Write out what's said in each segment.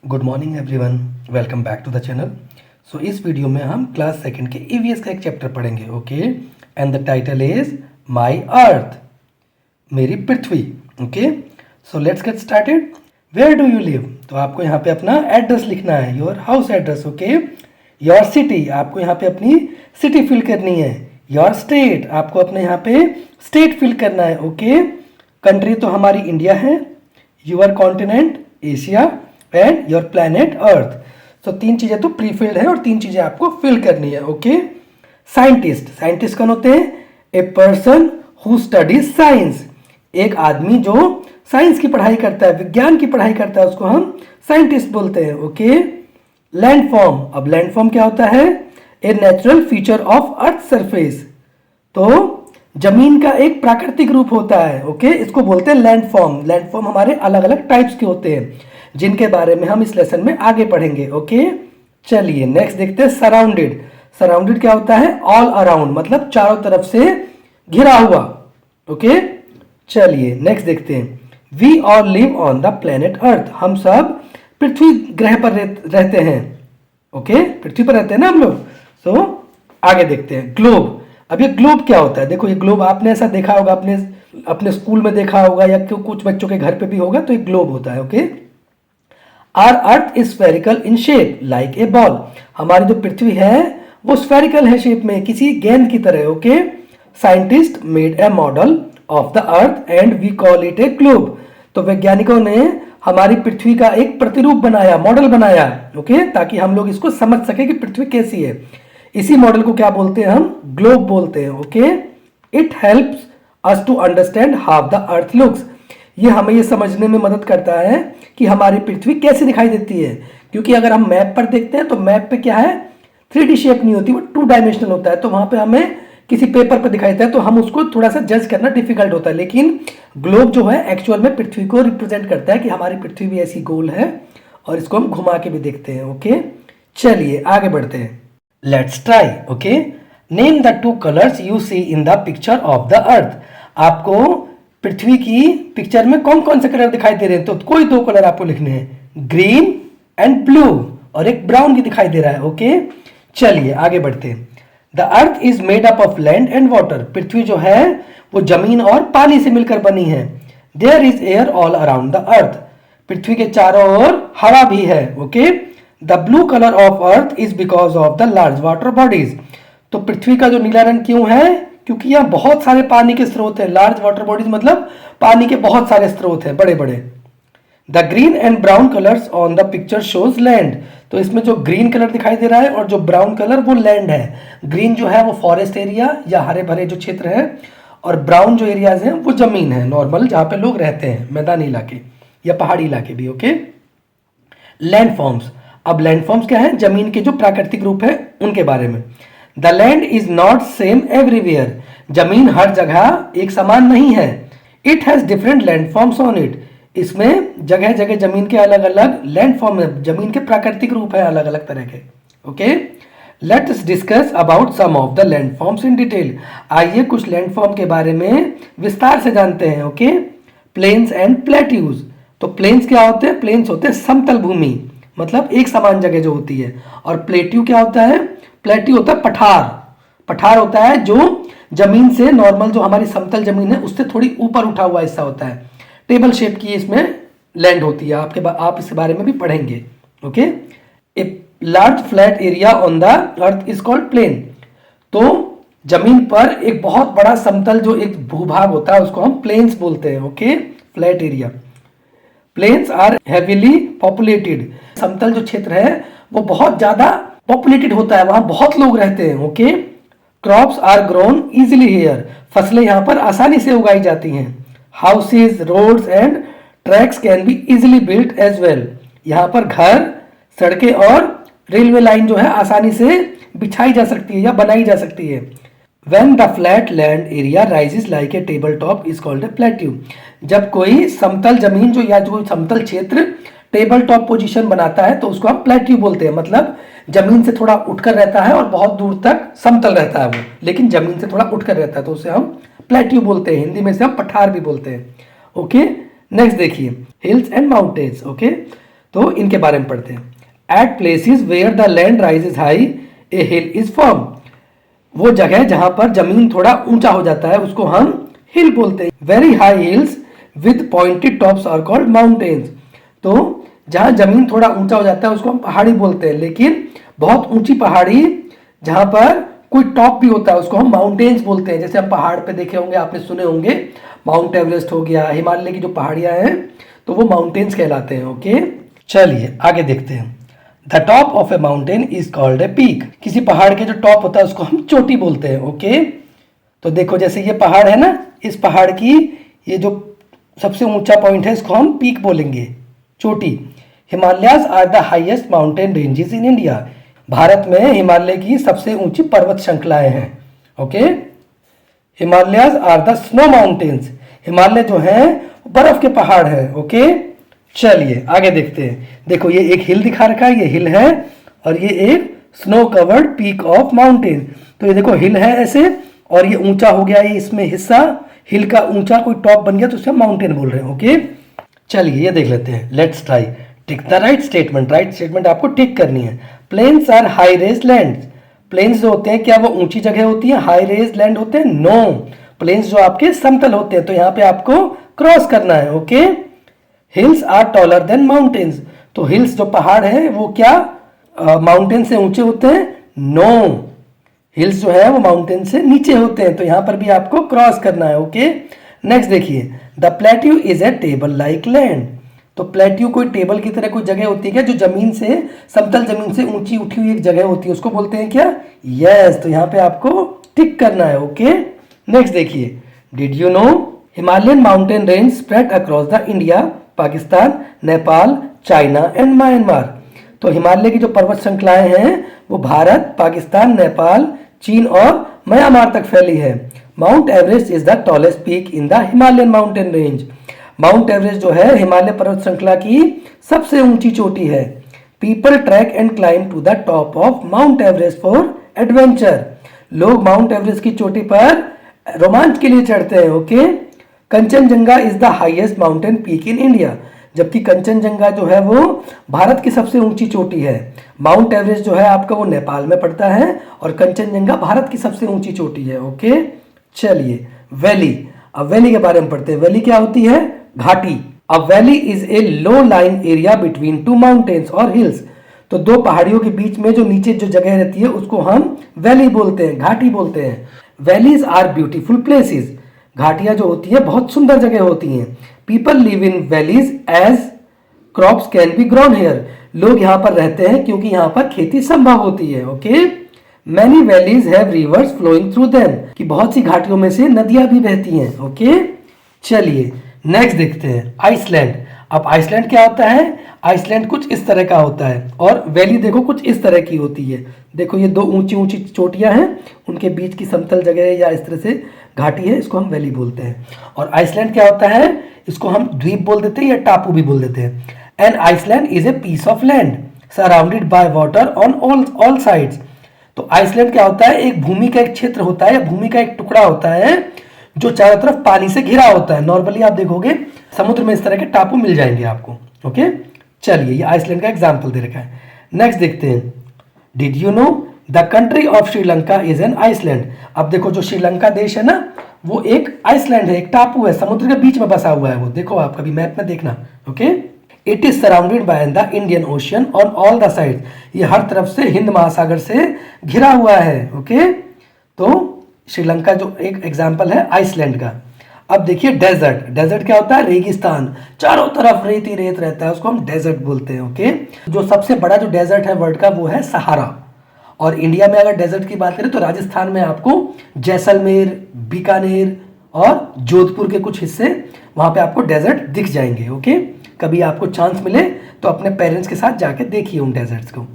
Good morning everyone, welcome back to the channel. So इस video में हम class second के ईवीएस का एक चैप्टर पढ़ेंगे, okay. And the title is my earth, मेरी पृथ्वी, okay. So let's get started. Where do you live, तो आपको यहाँ पे अपना एड्रेस लिखना है, your house address, okay. Your city, आपको यहाँ पे अपनी सिटी फिल करनी है। योर स्टेट, आपको अपने यहाँ पे स्टेट फिल करना है, ओके। कंट्री तो हमारी इंडिया है। Your continent Asia and your planet earth. तो तीन चीजें तो प्री फिल्ड है और तीन चीजें आपको फिल करनी है, ओके। साइंटिस्ट, साइंटिस्ट कौन होते हैं? A person who studies science, एक आदमी जो साइंस की पढ़ाई करता है, विज्ञान की पढ़ाई करता है, उसको हम साइंटिस्ट बोलते हैं, ओके। लैंडफॉर्म, अब लैंडफॉर्म क्या होता है? A natural feature of earth surface, तो जमीन का एक प्राकृतिक रूप होता है, ओके। इसको बोलते हैं लैंडफॉर्म। लैंडफॉर्म हमारे अलग अलग टाइप्स के होते हैं जिनके बारे में हम इस लेसन में आगे पढ़ेंगे, ओके। चलिए नेक्स्ट देखते हैं सराउंडेड। सराउंडेड क्या होता है? ऑल अराउंड, मतलब चारों तरफ से घिरा हुआ, ओके। चलिए नेक्स्ट देखते हैं। We all live on the planet Earth, हम सब पृथ्वी ग्रह पर रहते हैं, ओके। पृथ्वी पर रहते हैं ना हम लोग। सो आगे देखते हैं ग्लोब। अब ये ग्लोब क्या होता है? देखो ये ग्लोब आपने ऐसा देखा होगा, अपने स्कूल में देखा होगा या कुछ बच्चों के घर पे भी होगा, तो ये ग्लोब होता है, okay. Our earth is spherical in shape like a ball, हमारी जो पृथ्वी है वो स्फेरिकल है शेप में, किसी गेंद की तरह, okay. Scientist made a model of the earth and we call it a globe, तो वैज्ञानिकों ने हमारी पृथ्वी का एक प्रतिरूप बनाया, मॉडल बनाया, ओके, ताकि हम लोग इसको समझ सके कि पृथ्वी कैसी है। इसी मॉडल को क्या बोलते हैं? हम ग्लोब बोलते हैं, okay. It helps us to understand how the earth looks, ये हमें ये समझने में मदद करता है कि हमारी पृथ्वी कैसे दिखाई देती है, क्योंकि अगर हम मैप पर देखते हैं तो मैप पे क्या है, 3D शेप नहीं होती, वो 2 डायमेंशनल होता है, तो वहां पे हमें किसी पेपर पर दिखाई देता है तो हम उसको थोड़ा सा जज करना डिफिकल्ट होता है। लेकिन ग्लोब जो है एक्चुअल में पृथ्वी को रिप्रेजेंट करता है कि हमारी पृथ्वी भी ऐसी गोल है, और इसको हम घुमा के भी देखते हैं, ओके। चलिए आगे बढ़ते हैं। Let's try, okay. Name the 2 colours you see in the picture of the earth, आपको पृथ्वी की पिक्चर में कौन कौन से कलर दिखाई दे रहे हैं? तो कोई 2 कलर आपको लिखने हैं, ग्रीन एंड ब्लू, और एक ब्राउन भी दिखाई दे रहा है, ओके। चलिए आगे बढ़ते हैं। The earth is made up of land and water, पृथ्वी जो है वो जमीन और पानी से मिलकर बनी है। There is air all around the earth, पृथ्वी के चारों ओर हवा भी है, okay. The blue colour of earth is because of the large water bodies, तो पृथ्वी का जो नीला रंग क्यों है? क्योंकि यहाँ बहुत सारे पानी के स्रोत हैं। लार्ज वाटर बॉडीज मतलब पानी के बहुत सारे स्रोत हैं, बड़े बड़े। The green and brown colours on the picture shows land, तो इसमें जो ग्रीन कलर दिखाई दे रहा है और जो ब्राउन कलर वो लैंड है। ग्रीन जो है वो फॉरेस्ट एरिया या हरे भरे जो क्षेत्र है, और ब्राउन जो एरियाज हैं वो जमीन है नॉर्मल, जहाँ पे लोग रहते हैं, मैदानी इलाके या पहाड़ी इलाके भी, ओके। लैंडफॉर्म्स, अब लैंडफॉर्म्स क्या है? जमीन के जो प्राकृतिक रूप है उनके बारे में। The land is not same everywhere, जमीन हर जगह एक समान नहीं है। It has different landforms on it, इसमें जगह जगह जमीन के अलग अलग लैंडफॉर्म है, जमीन के प्राकृतिक रूप है अलग अलग तरह के, okay. Let us discuss about some of the landforms in detail, आइए कुछ लैंडफॉर्म के बारे में विस्तार से जानते हैं, ओके। प्लेन्स एंड प्लेट्यूज, तो प्लेन्स क्या होते हैं? प्लेन्स होते हैं समतल भूमि, मतलब एक समान जगह जो होती है। और प्लेट्यू क्या होता है? प्लेट्यू होता है पठार, पठार होता है जो जमीन से नॉर्मल, जो हमारी समतल जमीन है उससे थोड़ी ऊपर उठा हुआ हिस्सा होता है, टेबल शेप की इसमें लैंड होती है। आप इसके बारे में भी पढ़ेंगे, okay. A large flat area on the earth is called plain, तो जमीन पर एक बहुत बड़ा समतल जो एक भूभाग होता है उसको हम प्लेन्स बोलते हैं, okay. Flat area. Plains are heavily populated, समतल जो क्षेत्र है वो बहुत ज्यादा पॉपुलेटेड होता है, वहां बहुत लोग रहते हैं, okay. Crops are grown easily here, फसलें यहाँ पर आसानी से उगाई जाती हैं। Houses, roads and tracks can be easily built as well, यहाँ पर घर, सड़कें और रेलवे लाइन जो है आसानी से बिछाई जा सकती है या बनाई जा सकती है। When the flat land area rises like a table top is called a plateau, जब कोई समतल जमीन जो या जो समतल क्षेत्र टेबल टॉप पोजीशन बनाता है तो उसको हम प्लेट्यू बोलते हैं, मतलब जमीन से थोड़ा उठकर रहता है और बहुत दूर तक समतल रहता है वो, लेकिन जमीन से थोड़ा उठकर रहता है तो उसे हम प्लेट्यू बोलते हैं, हिंदी में से हम पठार भी बोलते हैं, ओके। नेक्स्ट देखिए हिल्स एंड माउंटेन्स, ओके। तो इनके बारे में पढ़ते हैं। At places where the land rises high a hill is form. वो जगह जहां पर जमीन थोड़ा ऊंचा हो जाता है उसको हम हिल बोलते हैं। Very high hills with pointed tops are called mountains. तो जहां जमीन थोड़ा ऊंचा हो जाता है उसको हम पहाड़ी बोलते हैं, लेकिन बहुत ऊंची पहाड़ी जहां पर कोई टॉप भी होता है उसको हम माउंटेन्स बोलते हैं। जैसे हम पहाड़ पे देखे होंगे, आपने सुने होंगे, माउंट एवरेस्ट हो गया, हिमालय की जो पहाड़ियां हैं तो वो माउंटेन्स कहलाते हैं। ओके, चलिए आगे देखते हैं। The top of A mountain is called a peak. किसी पहाड़ के जो टॉप होता है उसको हम चोटी बोलते हैं। ओके, तो देखो जैसे ये पहाड़ है ना, इस पहाड़ की ये जो सबसे ऊंचा पॉइंट है इसको हम पीक बोलेंगे, चोटी। Himalayas are the highest mountain ranges in India. भारत में हिमालय की सबसे ऊंची पर्वत श्रृंखलाएं हैं। Okay, Himalayas are the snow mountains. Himalaya जो है बर्फ के पहाड़ हैं। ओके, चलिए आगे देखते हैं। देखो ये एक हिल दिखा रखा है, ये हिल है, और ये एक snow covered peak of mountain. तो ये देखो हिल है ऐसे, और ये ऊंचा हो गया, ये इसमें हिस्सा हिल का ऊंचा कोई टॉप बन गया तो उसे हम माउंटेन बोल रहे हैं। ओके, चलिए ये देख लेते हैं। Let's try tick the right statement. Right statement आपको टिक करनी है। Plains are high raised lands. Plains जो होते हैं क्या वो ऊंची जगह होती है? हाई रेज लैंड होते हैं? नो, प्लेन्स जो आपके समतल होते हैं। तो यहाँ पे आपको क्रॉस करना है। Okay, hills are taller than mountains. तो हिल्स जो पहाड़ है वो क्या माउंटेन से ऊंचे होते हैं? नो, हिल्स जो है वो माउंटेन से नीचे होते हैं। तो यहां पर भी आपको क्रॉस करना है। ओके, नेक्स्ट देखिए। The plateau is a table like land. तो प्लेट्यू कोई टेबल की तरह कोई जगह होती है क्या, जो जमीन से, समतल जमीन से ऊंची उठी हुई एक जगह होती है, उसको बोलते हैं क्या? यस, तो यहाँ पे आपको टिक करना है। ओके, नेक्स्ट देखिए। Did you no Himalayan mountain range spread across the India, Pakistan, Nepal, China and Myanmar. तो हिमालय की जो पर्वत श्रृंखलाएं हैं वो भारत, पाकिस्तान, नेपाल, चीन और म्यांमार तक फैली है। Mount Everest is the tallest peak in the Himalayan mountain range. Mount Everest जो है हिमालय पर्वत श्रृंखला की सबसे ऊंची चोटी है। People trek and climb to the top of Mount Everest for adventure. लोग माउंट एवरेस्ट की चोटी पर रोमांच के लिए चढ़ते हैं। Okay, Kanchenjunga is the highest mountain peak in India. जबकि कंचनजंगा जो है वो भारत की सबसे ऊंची चोटी है। माउंट एवरेस्ट जो है आपका वो नेपाल में पड़ता है, और कंचनजंगा भारत की सबसे ऊंची चोटी है। ओके, चलिए वैली। अब वैली के बारे में पढ़ते हैं। वैली क्या होती है? घाटी। अब valley is a low line area between two mountains और हिल्स। तो दो पहाड़ियों के बीच में जो नीचे जो जगह रहती है उसको हम वैली बोलते हैं, घाटी बोलते हैं। Valleys are beautiful places. घाटियां जो होती है बहुत सुंदर जगह होती हैं। People live in valleys as crops can be grown here. लोग यहाँ पर रहते हैं क्योंकि यहाँ पर खेती संभव होती है। Okay, many valleys have rivers flowing through them. कि बहुत सी घाटियों में से नदियां भी बहती हैं। ओके, चलिए नेक्स्ट देखते हैं। आइसलैंड। अब आइसलैंड क्या होता है? आइसलैंड कुछ इस तरह का होता है, और वैली देखो कुछ इस तरह की होती है। देखो ये दो ऊंची ऊंची चोटियां हैं, उनके बीच की समतल जगह या इस तरह से घाटी है, इसको हम वैली बोलते हैं। और आइसलैंड क्या होता है? इसको हम द्वीप बोल देते हैं या टापू भी बोल देते हैं। And island is a piece of land surrounded by water on all sides. तो आइसलैंड क्या होता है? एक भूमि का एक क्षेत्र होता है, भूमि का एक टुकड़ा होता है जो चारों तरफ पानी से घिरा होता है। नॉर्मली आप देखोगे समुद्र में इस तरह के टापू मिल जाएंगे आपको। ओके, चलिए ये आइसलैंड का एग्जाम्पल दे रखा है। नेक्स्ट देखते हैं। Did you know the country of Sri Lanka is an island. अब देखो जो श्रीलंका देश है ना वो एक आइसलैंड है, एक टापू है, समुद्र के बीच में बसा हुआ है वो। देखो आप कभी मैप में देखना। Okay, it is surrounded by the Indian ocean on all the side. ये हर तरफ से हिंद महासागर से घिरा हुआ है। ओके, तो श्रीलंका जो एक एग्जाम्पल है आइसलैंड का। अब देखिए डेजर्ट। डेजर्ट क्या होता है? रेगिस्तान, चारों तरफ रेत ही रेत रहता है, उसको हम डेजर्ट बोलते हैं। ओके, जो सबसे बड़ा जो डेजर्ट है वर्ल्ड का वो है सहारा। और इंडिया में अगर डेजर्ट की बात करें तो राजस्थान में आपको जैसलमेर, बीकानेर और जोधपुर के कुछ हिस्से, वहां पे आपको डेजर्ट दिख जाएंगे। ओके, कभी आपको चांस मिले तो अपने पेरेंट्स के साथ जाके देखिए उन डेजर्ट्स को।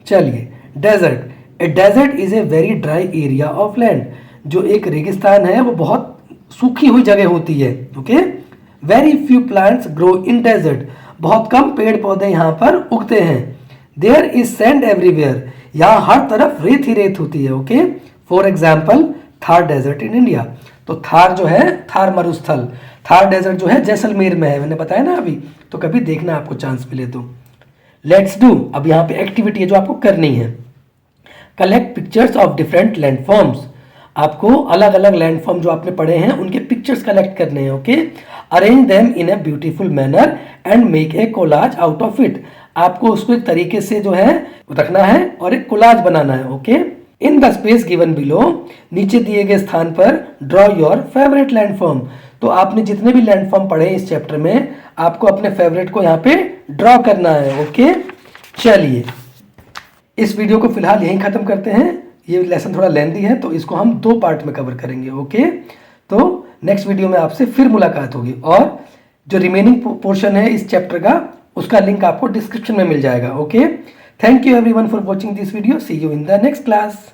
चलिए desert. A desert is a very dry area of land. जो एक रेगिस्तान है वो बहुत सूखी हुई जगह होती है। Okay, very few plants grow in desert. बहुत कम पेड़ पौधे यहाँ पर उगते हैं। There is sand everywhere. यहाँ हर तरफ रेत ही रेत होती है। Okay, for example Thar desert in India. तो थार जो है, थार मरुस्थल, थार डेजर्ट जो है जैसलमेर में है, मैंने बताया ना अभी। तो कभी देखना आपको चांस मिले तो। लेट्स डू, अब यहाँ पे एक्टिविटी है जो आपको करनी है। Collect pictures of different landforms, आपको अलग अलग लैंडफॉर्म जो आपने पढ़े हैं उनके पिक्चर्स कलेक्ट करने हैं। Okay, arrange them in a beautiful manner and make a collage out of it, आपको उसको एक तरीके से जो है रखना है और एक कोलाज बनाना है। Okay, in the space given below, नीचे दिए गए स्थान पर ड्रॉ योर फेवरेट लैंडफॉर्म, तो आपने जितने भी लैंडफॉर्म पढ़े इस चैप्टर में आपको अपने फेवरेट को यहाँ पे ड्रॉ करना है। ओके, चलिए इस वीडियो को फिलहाल यहीं खत्म करते हैं, ये लेसन थोड़ा लेंथी है तो इसको हम 2 पार्ट में कवर करेंगे। ओके, तो नेक्स्ट वीडियो में आपसे फिर मुलाकात होगी और जो रिमेनिंग पोर्शन है इस चैप्टर का उसका लिंक आपको डिस्क्रिप्शन में मिल जाएगा। Okay, thank you everyone for watching this video, see you in the next class.